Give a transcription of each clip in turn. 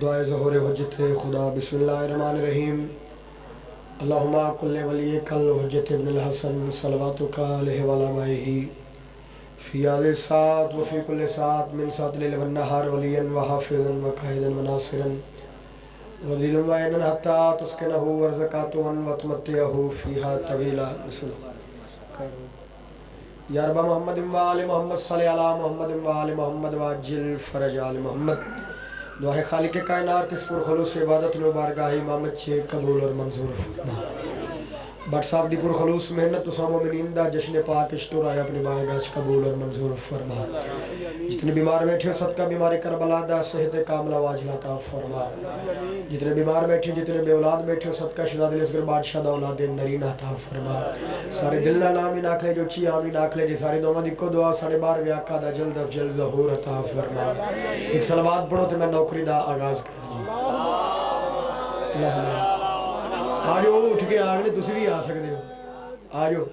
दुआए ज़ोहर हुज्जत खुदा बिस्मिल्लाहिर्रहमानिर्रहीम अल्लाहुम्मा कुल्ले वली कल हुज्जत इब्नुल हसन सलवातुका अलैहि व अला माइही फ़ी आले सात व फ़ी कुल्ले सात मिन सातिल वन नहार वलियन व हाफ़िज़न व काहिदन व नासिरन व लिलन व ऐनन हत्ता तुस्किनहु व ज़कातुन व तुमत्तिअहु फ़ीहा तवीला। बिस्मिल्लाह। या रब्बा मुहम्मद व आले मुहम्मद सल्लि अला मुहम्मद व आले मुहम्मद व अज्जिल फ़रज आले मुहम्मद। दुआ है खालिक कायनात इस पुरखलूस इबादत नु बारगाह इमामत से कबूल और मंजूर फरमा। बट साहब दी पुरखलूस मेहनत तो सामो में दा जश्न पाक इश्तुर आया अपनी बारगाह कबूल और मंजूर फरमा। जितने बीमार बैठे सबका बीमारी करबला दा सेहत कामला वाजिला ता फरमा। जितने बीमार बैठे जितने बे औलाद बैठे सबका शहजाद असगर बादशाह दा औलाद नरीना ता फरमा। सारे दिल ना नामी नाखले जो ची आमी नाखले जी सारी दोमा दिक्को दुआ सारे बार वे आका दा जल्द अफजल ज़हूर अता फरमा। एक सलवात पढ़ो तो मैं नौकरी दा आगाज करा जी। आ जाओ उठ के आगने तुसी भी आ सकते हो। आ जाओ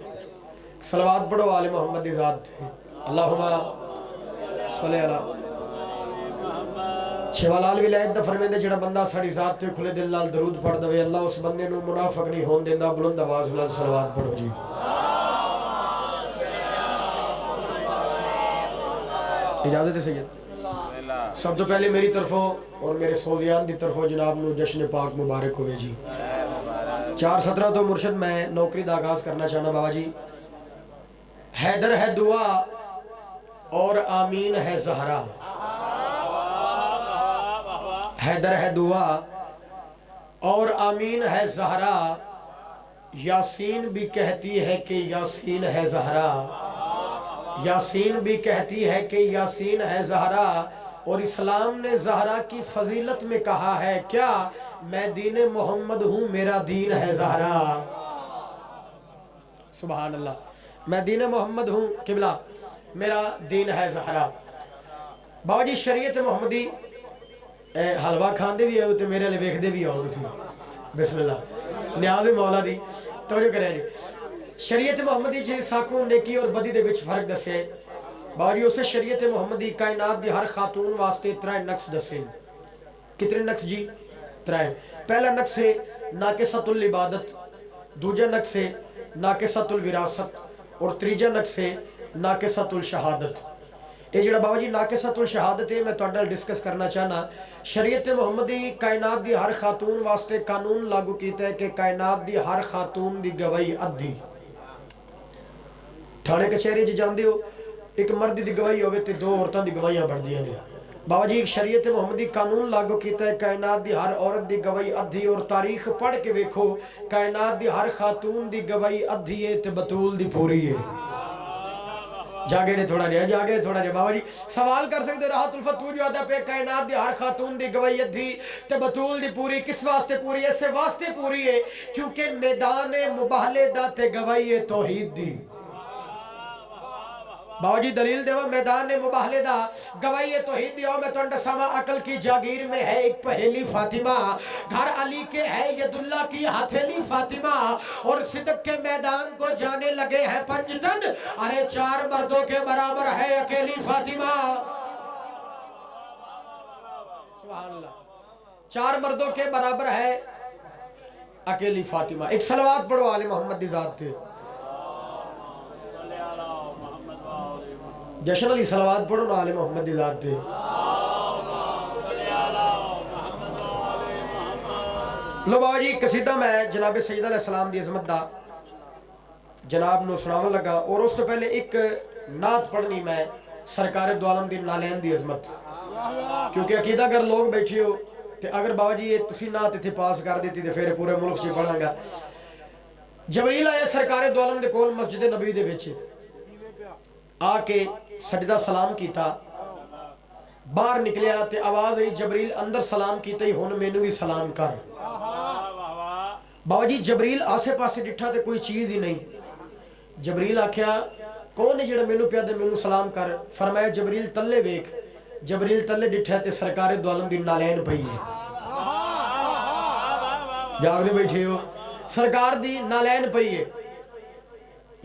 सलवात पढ़ो आले मोहम्मद दी ज़ात थे। अल्लाहुम्मा सल्लि अला शिवालाल विलायत दा फरमांदे जेड़ा बंदा साडी ज़ात ते खुले दिल नाल दरूद पढ़ दवे अल्लाह उस बंदे नू मुनाफिक नहीं होन देंदा। बुलंद आवाज़ नाल सलवात पढ़ो जी। इजाजत है सैयद। सब तो पहले मेरी तरफों और मेरे सोजियान दी तरफों जनाब नू जश्न पाक मुबारक होवे जी। 4:17 तो मुर्शद मैं नौकरी का आगाज करना चाहना बाबा जी। हैदर है दुआ और आमीन है ज़हरा। हैदर है दुआ और आमीन है ज़हरा। यासीन भी कहती है कि यासीन है ज़हरा। यासीन भी कहती है कि यासीन है ज़हरा। और इस्लाम ने ज़हरा की फजीलत में कहा है क्या मैं दीन मोहम्मद हूँ मेरा दीन है ज़हरा। सुभान अल्लाह। मैं दीन मोहम्मद हूँ किबला मेरा दीन है ज़हरा। बाबा जी शरीयत मोहम्मदी हलवा खाते भी आओ तो मेरे लिए वेखते भी आओ तुसी। बिस्मिल्लाह न्याज़ मौला दी तवज्जो करें जी। शरीयत मोहम्मदी जी साकू नेकी और बदी दे विच फर्क दसे। बाबा जी उस शरीयत मोहम्मदी कायनात दी हर खातून वास्ते 3 नक्स दसे। कितने नक्स जी? 3। पहला नक्स है नाकिसतुल इबादत, दूजा नक्स है नाकिसतुल विरासत और तीजा नक्स है नाकिसतुल शहादत। ये जो बाबा जी नाकिसतुल शहादत है मैं तुहाडे नाल डिस्कस करना चाहना। शरीयत मोहम्मदी कायनात दी हर खातून वास्ते कानून लागू कीता है कि कायनात दी हर खातून दी गवाही अद्धी। थाने कचहरी च जांदे हो एक मर्द की गवाही होवे ते 2 औरतां दी गवाहियां बढ़दियां ने। बाबा जी शरीयत मोहम्मदी कानून लागू किया है कायनात दी हर औरत की गवाही अद्धी। और तारीख पढ़ के वेखो कायनात दी हर खातून की गवाही अद्धी है ते बतूल दी पूरी है। जागे ने थोड़ा जिहा जागे थोड़ा जिहा। बाबा जी सवाल कर सकते राहतुल फतूह जो आदा पे कायनात दी हर खातून की गवाही अद्धी ते बतूल दी पूरी। किस वास्ते पूरी है? इस वास्ते पूरी है क्योंकि मैदान मुबाहले दा ते गवाही है तौहीद दी। बाबा जी दलील देवा मैदान ने मुबाहले दा गवाही है तौहीद दिया। मैं तुहानू दसावा अकल की जागीर में है एक पहेली फातिमा। घर अली के है यदुल्ला की हथेली फातिमा। और सिद्क के मैदान को जाने लगे हैं पंजतन। अरे 4 मर्दों के बराबर है अकेली फातिमा। सुभान अल्लाह। 4 मर्दों के बराबर है अकेली फातिमा। एक सलवात पढ़ो आले मोहम्मद दी ज़ात थे। जशन अली सलवात पढ़ो ना आले मोहम्मद दी ज़ात थे। लो बाबा जी कसीदा मैं जनाब सैयद अलैहिस्सलाम दी अज़मत दा जनाब नू सुनावन लगा। और उस तो पहले एक नात पढ़नी मैं सरकार दो आलम दी नालैन दी अज़मत। क्योंकि अकीदा अगर लोग बैठे हो तो अगर बाबा जी ये तुसी नात इत्थे पास कर देती तो फिर पूरे मुल्क च पढ़ांगा। जबरील आया सरकार दो आलम दे कोल मस्जिद नबी दे विच आके सजदा सलाम किया। बाहर निकलिया ते आवाज आई जबरील अंदर सलाम कीता ही हुण मैनू भी सलाम कर। बाबा जी जबरील आसे पासे डिठा ते कोई चीज ही नहीं। जबरील आख्या कौन है जेड़ा मैनू पिया दे मैनू सलाम कर। फरमाया जबरील तले वेख। जबरील तले डिठा ते सरकार दो आलम दी नालैन पई है। जागदे बैठे हो सरकार दी नालैन पई है।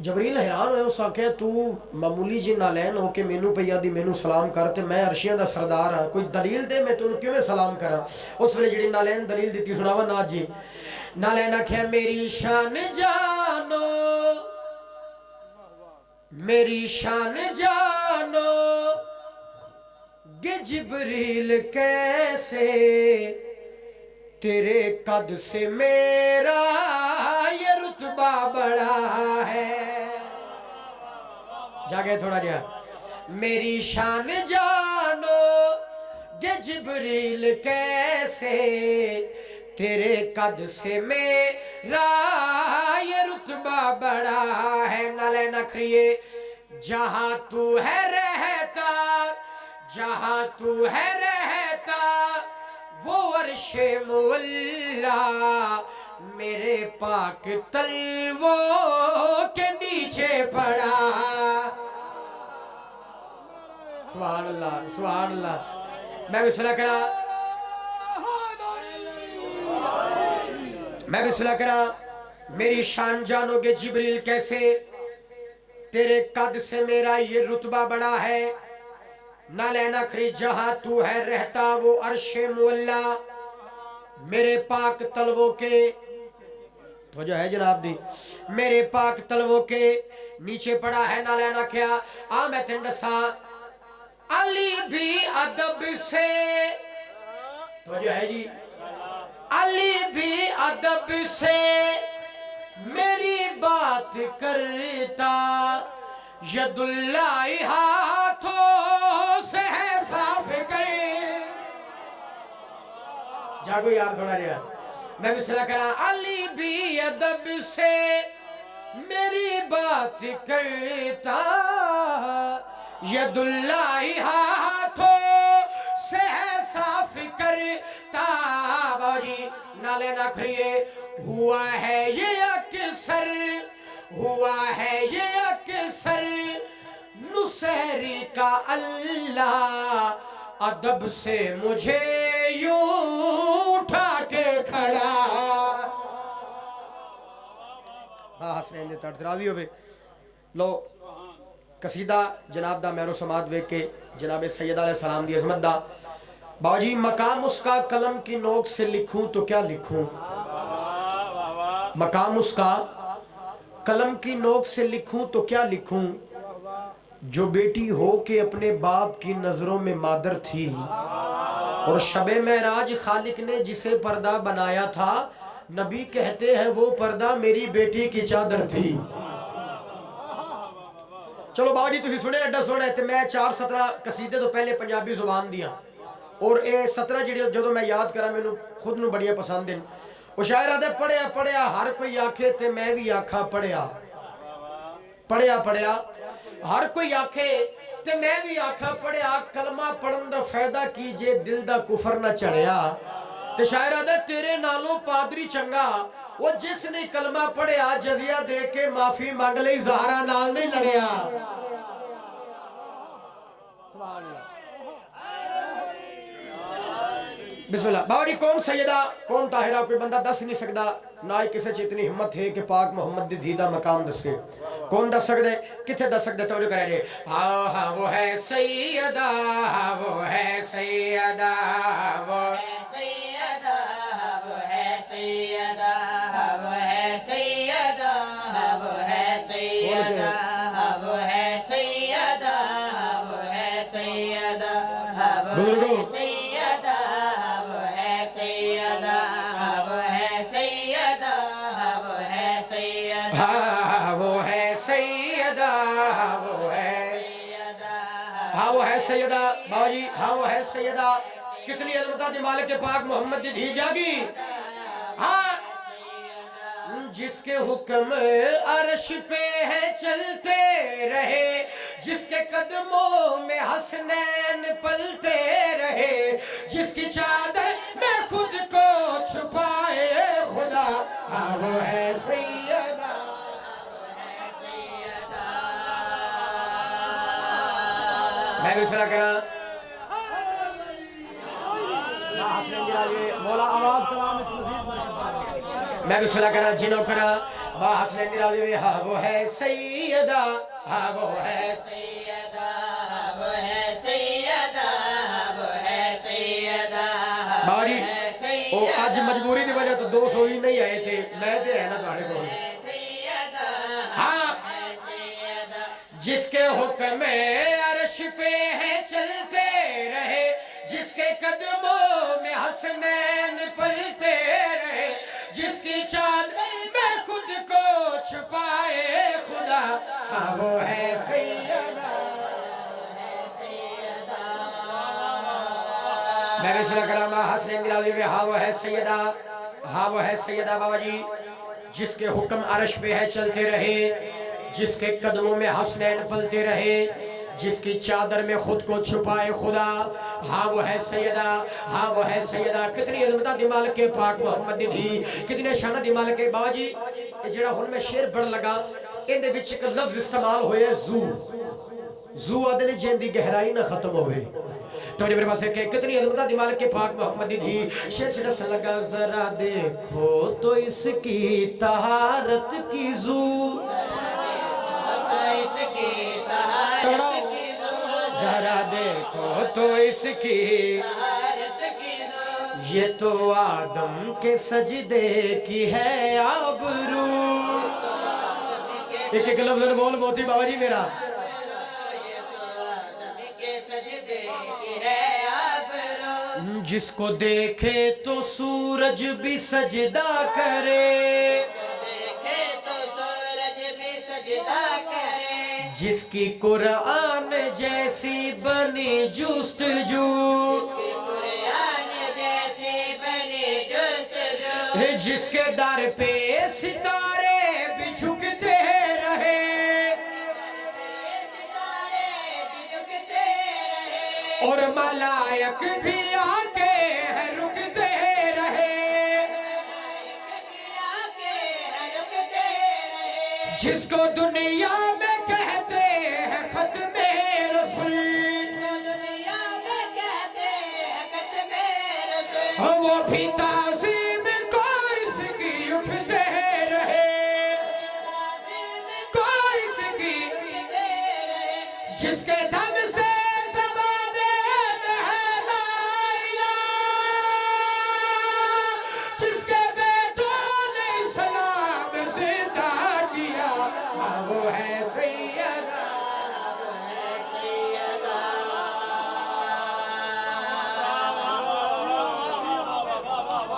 जबरील हैरान होया, उस आख्या तू मामूली जी नालैन हो के मैनू पई आदि मैनू सलाम कर, ते मैं अरशियां दा सरदार हाँ, कोई दलील दे मैं तेनू किवें सलाम करा। उस वेले जिहड़ी नालैन दलील दी सुनावा नाथ जी। नालैन आख्या मेरी शान जानो, मेरी शान जानो गे जिबरील कैसे, तेरे कद से मेरा ये रुतबा बड़ा है। जागे थोड़ा गया। मेरी शान जानो गे जिबरील कैसे, तेरे कद से मेरा ये रुतबा बड़ा है। नाले नखरिए जहां तू है रहता, जहां तू है रहता वो अर्शे मुअल्ला मेरे पाक तलवों के नीचे पड़ा। सुभान अल्लाह, सुभान अल्लाह। मैं भी सुना करा, मैं भी सुना करा। मेरी शान जानोगे जिब्रील कैसे, तेरे कद से मेरा ये रुतबा बड़ा है। नाले नखरी जहां तू है रहता वो अर्शे मुअल्ला मेरे पाक तलवों के, तो जो है जनाब दी, मेरे पाक तलवों के नीचे पड़ा है। नाले ना क्या आ मैं तेन दसा, अली भी अदब से, तो जो है जी, अली भी अदब से मेरी बात करता, यदुल्लाही हाथों से है साफ करे। जागो यार थोड़ा यार, मैं भी सुना करा। अली भी अदब से मेरी बात करता, यदुल्लाही हाथों से है साफ करता। बाजी नाले नखरिए हुआ है ये अक्सर, हुआ है ये अक्सर नुसैरी का अल्लाह अदब से मुझे यूं उठा के खड़ा। हसनैन दे तट राजी होवे। लो कसीदा जनाब दा मैरो समाद वेख के जनाब सैयदा अलैहि सलाम दी अजमत दा। बाजी मकाम उसका कलम की नोक से लिखूं तो क्या लिखूं, मकाम उसका कलम की नोक से लिखूं तो क्या लिखूं, जो बेटी हो के अपने बाप की नजरों में मादर थी, और शबे महराज खालिक ने जिसे पर्दा बनाया था, नबी कहते हैं वो पर्दा मेरी बेटी की चादर थी। चलो बाबा जी तुसी सुने एडा सोना है, मैं 4-17 कसीदे तो पहले पंजाबी जुबान दिया, और ये 17 जिहड़े जो मैं याद करा मैनू खुद नू बड़िया पसंद हैं। वो शायर आदे पढ़िया पढ़िया हर कोई आखे ते मैं भी आखा पढ़िया, पढ़िया पढ़िया हर कोई आखे ते मैं भी आखा पढ़िया, कलमा पढ़न दा फायदा की जे दिल दा कुफर ना चढ़िया। ते शायर आदे तेरे नालों पादरी चंगा वो जिसने कलमा पढ़िया, जजिया दे के माफी मांग लई ज़हरा नाल नहीं लड़िया। सुभान अल्लाह। बिस्मिल्लाह। बाबा जी कौन सैयदा कौन ताहिरा कोई बंदा दस नहीं सकता, ना ही किसी च इतनी हिम्मत है कि पाक मोहम्मद दी धी दा मकाम दसे। कौन दस सकते, किथे दस सकते, तवज्जो करे रे। हाँ हाँ वो है सैयदा, वो है सैयदा, वो है सैयदा, वो है सैयदा, वो है सैयदा, वो है सैयदा, वो है सैयदा, वो है सैयदा, बुजुर्गों सैयदा बाबा जी, हाँ वो है सैयदा। कितनी अजमता दी मालिक के पाक मोहम्मद दी धी जागी। हाँ जिसके हुक्म अर्श पे है चलते रहे, जिसके कदमों में हसनैन पलते रहे, जिसकी चादर में खुद को छुपाए खुदा, हाँ वो है सैयदा। मैं भी सुना करा मौला आवाज करा, मैं भी सुना करा जिनो करा माँ हसनैन राज़ी हाँ वो है सैयदा, हाँ वो है सैयदा, वो है सैयदा, वो है सैयदा, बारी ओ आज मजबूरी की वजह तो 200 ही नहीं आए थे, मैं तो है ना तुम्हारे को। हाँ जिसके हुक्म अर्श पे है चलते रहे, जिसके कदमों में हसनैन पलते रहे, जिसकी चादर में खुद को छुपाए खुदा, हाँ वो है सैयदा। मैं भी सुना करा माँ हसनैन राज़ी में हाँ वो है सैयदा, हाँ वो है सैयदा बाबा जी। जिसके हुक्म अर्श पे है चलते रहे, जिसके कदमों में हसनैन पलते रहे, जिसकी चादर में खुद को छुपाए खुदा, हाँ वो है सैयदा, हाँ वो है सैयदा। कितनी अजमत दिमाल के पाक मोहम्मद दी, कितने शाना दिमाल के बाजी। जेड़ा हुन मैं शेर पढ़ लगा इहदे विच एक लफ्ज इस्तेमाल होया जू, जू आदे ने जिंदी गहराई ना खत्म होवे। तो मेरे पास के कितनी अजमत दिमाल के पाक मोहम्मद दी शेर से दस लगा, जरा देखो तो इसकी तहारत की जू, जरा देखो तो इसकी, ये तो आदम के सजदे की है आबरू। एक एक लफ्ज बोल मोती बाबा जी मेरा। जिसको देखे तो सूरज भी सजदा करे, जिसकी कुरान जैसी बनी जुस्तजू, जिसके दर पे सितारे भी झुकते रहे, और मलायक भी आके रुकते रहे, जिसको दुनिया में कहते हैं खत्मे रसूल, वो भी ताज़ीम को इसकी उठते रहे, कोई इसकी, जिसके दम से ज़माने में है ला इलाहा, जिसके बेटों ने इस्लाम जिंदा किया, वो है सैयदा।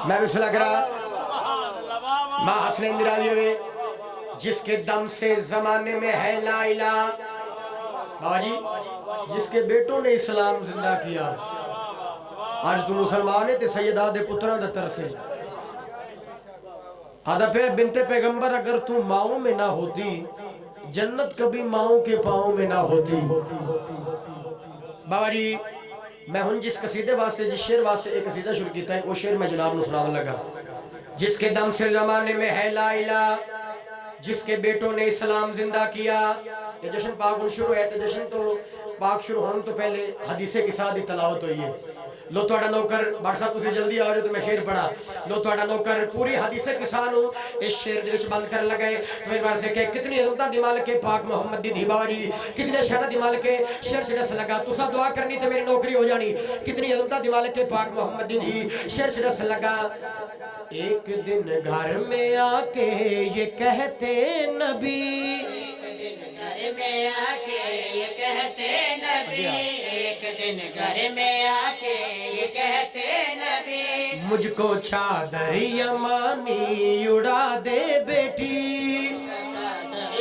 मैं भी सुना करा माँ हसनैन राज़ी हुए, जिसके दम से जमाने में है ला इलाहा, बाजी जिसके बेटों ने इस्लाम जिंदा किया। आज तू मुसलमान है ते सैयदा दे पुत्रा दा तरसे आदा पे बिनते पैगंबर, अगर तू माओ में ना होती जन्नत कभी माओ के पाँव में ना होती। बाबा जी मैं हुन जिस कसीदे वास्ते जिस शेर वास्ते एक कसीदा शुरू किया है वो शेर मैं जनाब नू सुनावन लगा। जिसके दम से जमाने में है ला इलाहा, जिसके बेटों ने इस्लाम जिंदा किया। ये जश्न पाक शुरू है तो जश्न तो पाक शुरू होने तो पहले हदीसे के साथ ही तलावत हुई है। लो तुहाडा नौकर बार साहब तुसीं जल्दी आ जाओ तो मैं शेर पढ़ा। लो तुहाडा नौकर पूरी हदीसे के साथ इस शेर दे विच बंद कर लगे। तो एक बार से के कितनी अज़मत दी मालिक के पाक मोहम्मद दी दीवार जी, कितने शान दी मालिक के शेर से दस लगा। तुसा दुआ करनी तो मेरी नौकरी हो जानी। कितनी अज़मत दी मालिक के पाक मोहम्मद दी शेर से दस लगा। एक दिन घर में आके ये कहते नबी, घर में आके ये कहते नबी, एक दिन घर में आके ये कहते नबी, मुझको चादर यमानी उड़ा दे बेटी।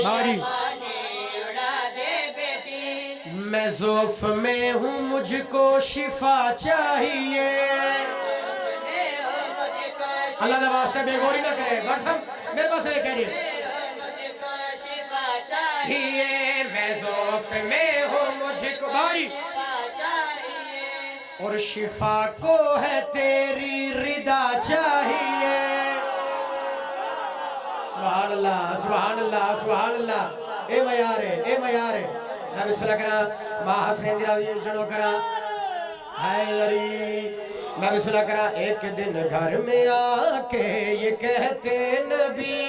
बारी उड़ा दे बेटी, मैं ज़ौफ़ में हूँ मुझको शिफा चाहिए। अल्लाह ने वास्ते बेगौरी ना करे। बरसम मेरे पास है कह रही चाहिए, मैं ज़ौफ़ में हूँ मुझको बारी और शिफा को है तेरी रिदा चाहिए। सुभान अल्लाह सुभान अल्लाह सुभान अल्लाह। ए मयारे ए मयारे नबी सल्लल्लाहु अलैहि वसल्लम मां हसनैन दी राज़ी जनो करा हैदरी। मैं भी सुना करा एक दिन घर में आके ये कहते नबी,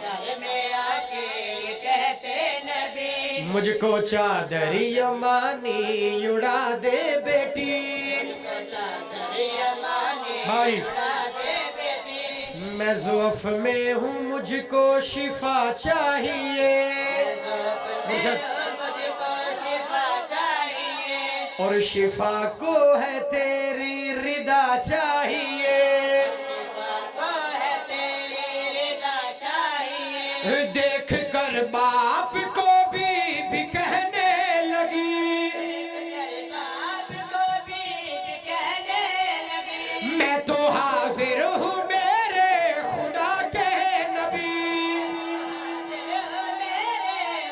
घर में आके ये कहते नबी, मुझको चादर यमानी उड़ा दे बेटी, मुझको चादर यमानी भाई उड़ा दे बेटी, मैं ज़ुअफ़ में हूँ मुझको शिफा चाहिए, मुझको शिफा चाहिए, और शिफा को है तेरी रिदा चाहिए। शिफा को है तेरी रिदा चाहिए, देख कर बाप को भी कहने लगी, बाप को भी कहने लगी, मैं तो हाजिर हूँ मेरे खुदा के नबी, मेरे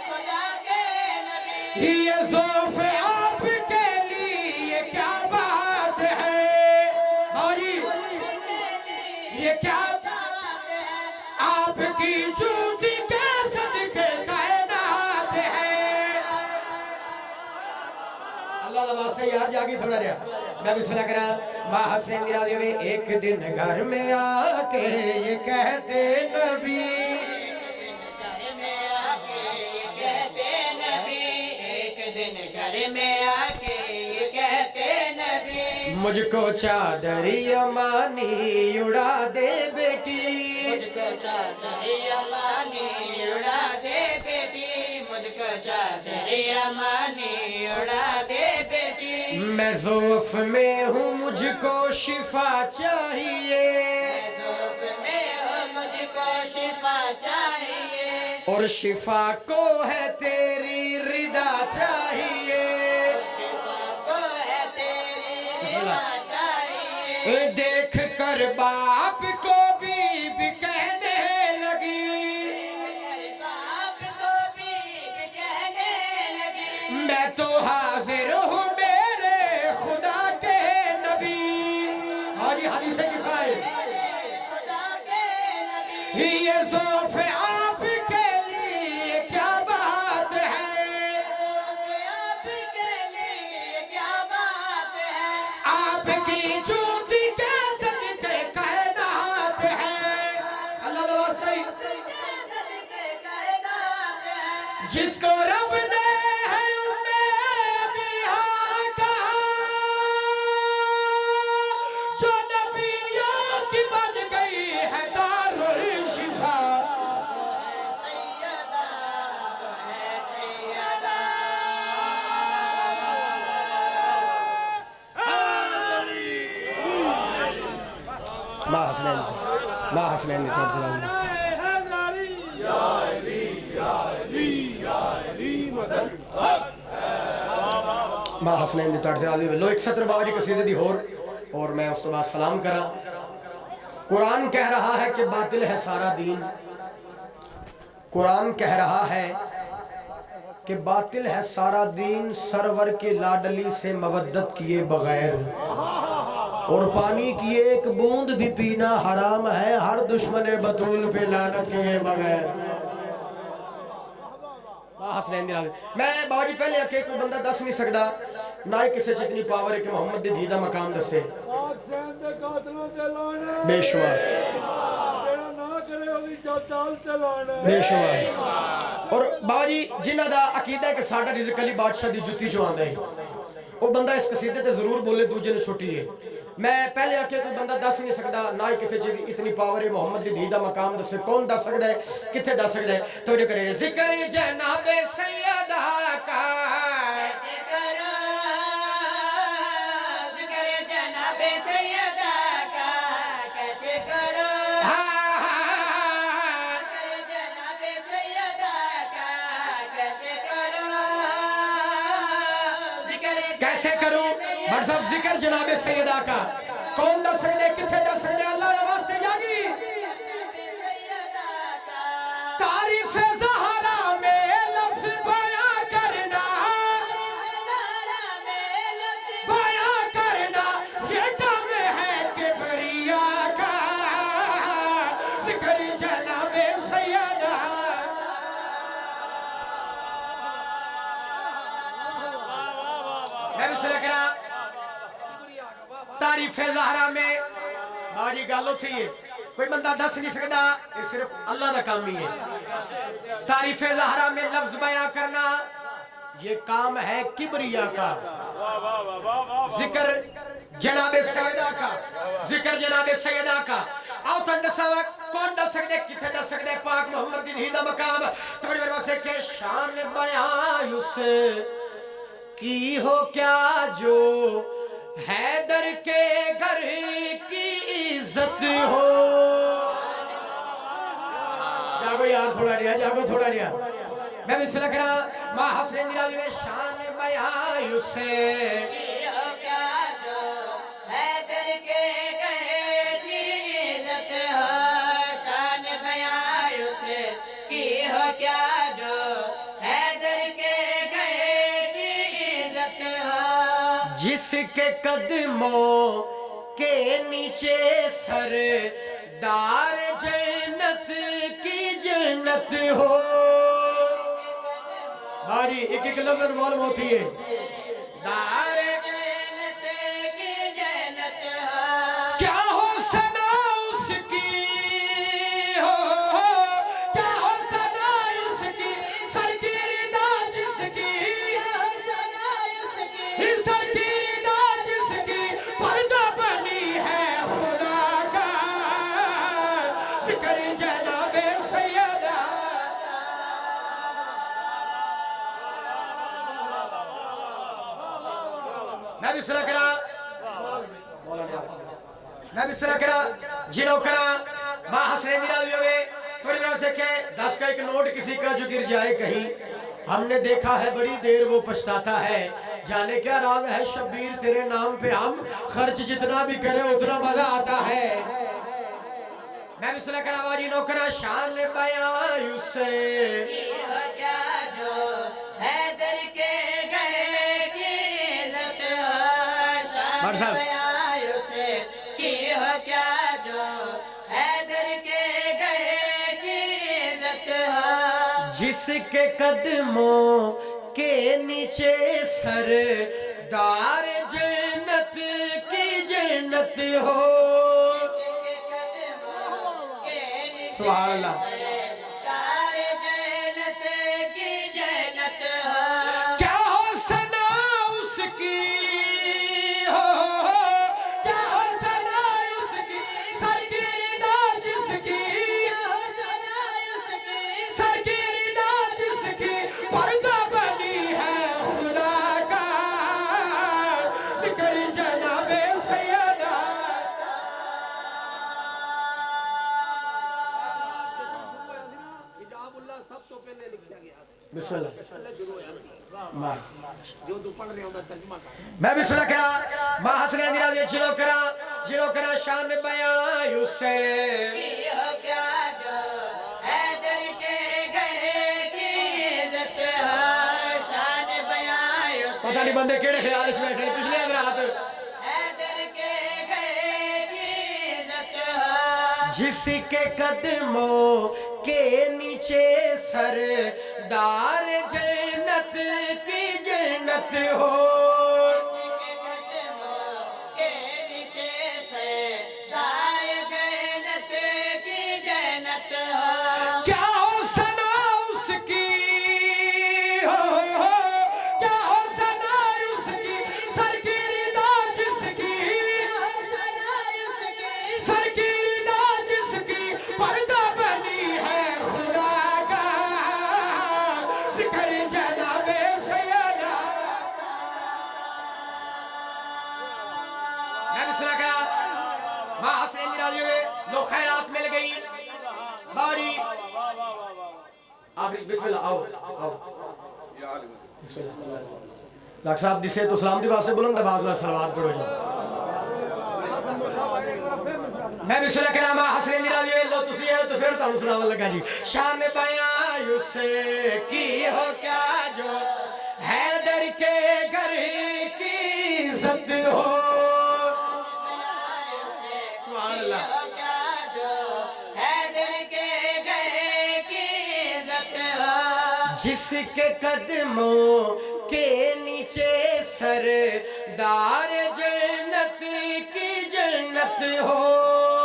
खुदा के नबी, ये ज़ौफ़ आपके लिए क्या बात है, और ये क्या आपकी जूती के सदके कायनात है। अल्लाह लवा से यार जागी थोड़ा रहा मैं बिस्मिल्लाह करा। माँ हसनैन की राज़ी में एक दिन घर में आके ये कहते नबी, घर में आके ये कहते नबी, एक दिन घर में आके ये कहते नबी, मुझको चादर यमानी उड़ा दे बेटी, मुझको चादर यमानी उड़ा दे बेटी, मुझको चादर यमानी उड़ा दे बेटी, मैं ज़ौफ़ में हूँ मुझको शिफा चाहिए, ज़ौफ़ में हो मुझको शिफा चाहिए, और शिफा को है तेरी रिदा चाहिए। शिफा को है तेरी रिदा चाहिए, देख कर बाप को भी कहने लगी, बाप को भी कहने लगी, मैं तो हाजिर हूँ मेरे खुदा के नबी, और ये हदीस है किसा है, खुदा के नबी, ये ज़ौफ़ आपके लिए क्या बात है, आपके लिए क्या बात है, आपकी जूती के सदके कायनात है। अल्लाह लवा सही सदके कायनात है, जिसको रब ने है उम्मे बिहा कहा, जो नबियों की बन गई है दारुल शिफा, सैयदा है सैयदा, माँ हसनैन ने तोड़ दिया। माँ हसनैन दी तड़ चला दी लो एक सत्र बाबा जी कसीदे दी और मैं उस तो बाद सलाम करा। कुरान कह रहा है कि बातिल है सारा दीन, कुरान कह रहा है कि बातिल है सारा दीन सरवर के लाडली से मवद्दत किए बगैर, और पानी की एक बूंद भी पीना हराम है हर दुश्मन बतूल पे लानत किए बगैर। मैं बाबा जी पहले आके कोई बंदा दस नहीं सकता ना ही किसी इतनी पावर है कि मोहम्मद दी धी दा मकाम दसे बेशुमार बेशुमार। और बाबा जी जिन्हां दा अकीदा है कि साडा रिज़्क अली बादशाह दी जुत्ती चों आंदा है, वो बंदा इस कसीदे ते जरूर बोले दूजे ने छोटी है। मैं पहले आके कोई बंदा दस नहीं सकता ना ही किसी चीज इतनी पावर है मोहम्मद दी धी दा मकाम दसे, कौन दस सकता है किथे दस सकता है। तो जो करे जिक्र जनाबे सैयदा का कैसे करो जिक्र जनाबे सैयदा का, कैसे करो जिक्र जनाबे सैयदा का, कैसे करो जिक्र कैसे करूं बट सब जिक्र जनाबे सैयदा का, कौन दस सकते किथे दस सकते अल्लाह के वास्ते जागी। सैयदा का तारीफ ज़हरा में लफ्ज़ बयां करना, बयां करना ये काम है किबरिया का, जिक्र जनाबे सैयदा। मैं भी सुना करा तारीफ ज़हरा में बाजी गल उठी है कोई बंदा दस नहीं सकता ये सिर्फ अल्लाह का काम ही है तारीफे ज़हरा में लफ्ज बयां करना ये काम है किबरिया का जिक्र जनाबे सैयदा का जिक्र जनाबे सैयदा का आओ तो दसवक कौन दस सकते किथे दस सकते पाक मोहम्मद दिन ही दा मकाम थोड़ी देर वास्ते के शान बयां उस की हो क्या जो हैदर के घर की इज्जत हो जागो यार थोड़ा रिया जागो थोड़ा रिया मैं भी सुलग रहा मां हसरत निराली में शान बयां उसे जिसके कदमों के नीचे सरदार जन्नत की जन्नत हो भारी एक एक लफ्ज मालूम होती है दार जन्नत की जन्नत हो क्या हो सना उसकी हो क्या हो सना उसकी सर की रिदा जिसकी सना उसकी सर की मैं भी सुना करा जिनो करा मां हसरे निराली होवे थोड़ी देर से के 10 का एक नोट किसी का जो गिर जाए कहीं हमने देखा है बड़ी देर वो पछताता है जाने क्या राज है शब्बीर तेरे नाम पे हम खर्च जितना भी करें उतना मजा आता है मैं भी सुना करा वाजी नौकरा शान बयां उसे क्या जो हैदर के गए की इज्जत हो शान जिसके कदमों के नीचे सरदार जन्नत की जन्नत हो सुभान अल्लाह सरदार जन्नत की जन्नत हो क्या हो सना उसकी हो क्या हो सना उसकी सर की रिदा जिसकी सर की पर्दा बनी है खुदा का जिक्र जनाबे सैयदा हिजाबुल्लाह सब तो पहले लिखा गया बिस्मिल्लाह जो तू पढ़ रहे हो तर्जुमा कर मैं बिस्मिल्लाह करा मां हसने निराली जिनो करा शान बयां उसे क्या जो हैदर के पता नहीं बंदे केड़े ख्याल से बैठे पिछले रात जिसके कदमों के नीचे सरदार जन्नत की जन्नत हो जिसके कदमों के नीचे सरदार जन्नत की जन्नत हो क्या हो सना उसकी हो क्या हो सना उसकी सर की रिदा जिसकी सर की रिदा जिसकी पर्दा बनी है खुदा का जिक्र जनाबे सैयदा मैं सुना करा मां हसने निराली हुए लो खैरात मिल गई बारी आखिरी बिस्मिल्लाह आओ बिस्मिल्लाह डॉक्टर साहब दिसे तो सलाम दी वास्ते बुलंद आवाज वाला सलावत पढ़ो जी मैं भी सुना करा मां हसने निराली लो तुसी है तो फिर तानु सुनावन लगा जी शान बयां उसे की हो क्या जो हैदर के घर की इज्जत हो सुभान अल्लाह जिसके कदमों के नीचे सरदार जन्नत की जन्नत हो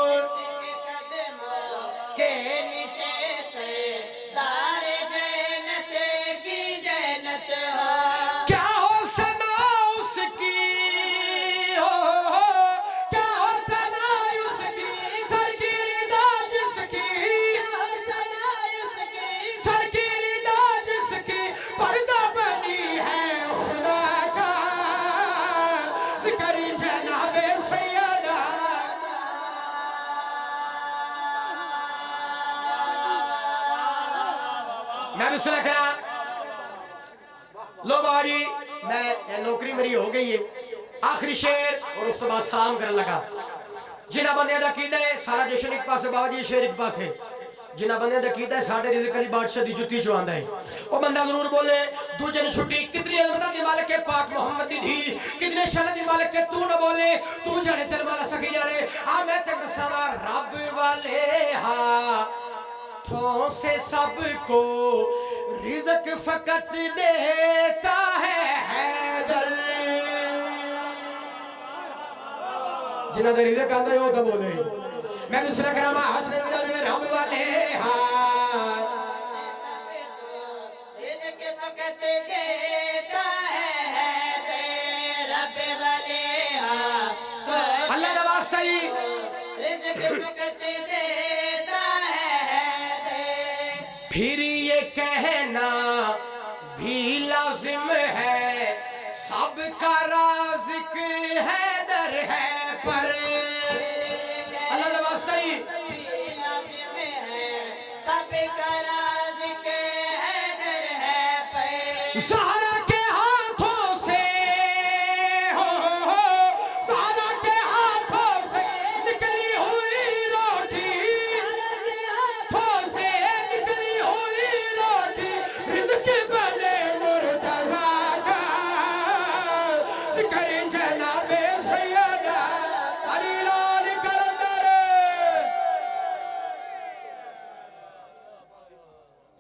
मैं भी सुना करा लो बाजी मैं नौकरी मेरी हो गई है आखिरी शेर और उस तो बाद सलाम करने लगा जिन्हां बंदे दा कीदा है सारा जश्न एक पासे बाबा जी शेर एक पासे जिन्हां बंदे दा कीदा है साडे रिज़्क़ अली बादशाह दी जुत्ती चो आंदा है ओ बंदा जरूर बोले दूजे ने छुट्टी कितनी अज़मत दी मालिक के पाक मोहम्मद दी धी कितने शान दी मालिक के तू न बोले तू जाने तेरे वाला सखी जाने आ मैं ते बरसावा रब वाले हाथों से सबको रिज़्क़ फकत देता है हैदर जिन्हां दे रिज़्क़ आंदा है ओ तो बोले मैं भी सुना करा मा हसने में रब वाले रिज़्क़ फकत देता है रब वाले अल्लाह का वास्ता ही रिज़्क़ फकत देता है फिर ये कहना भी लाजिम है सबका राज़िक़ हैदर है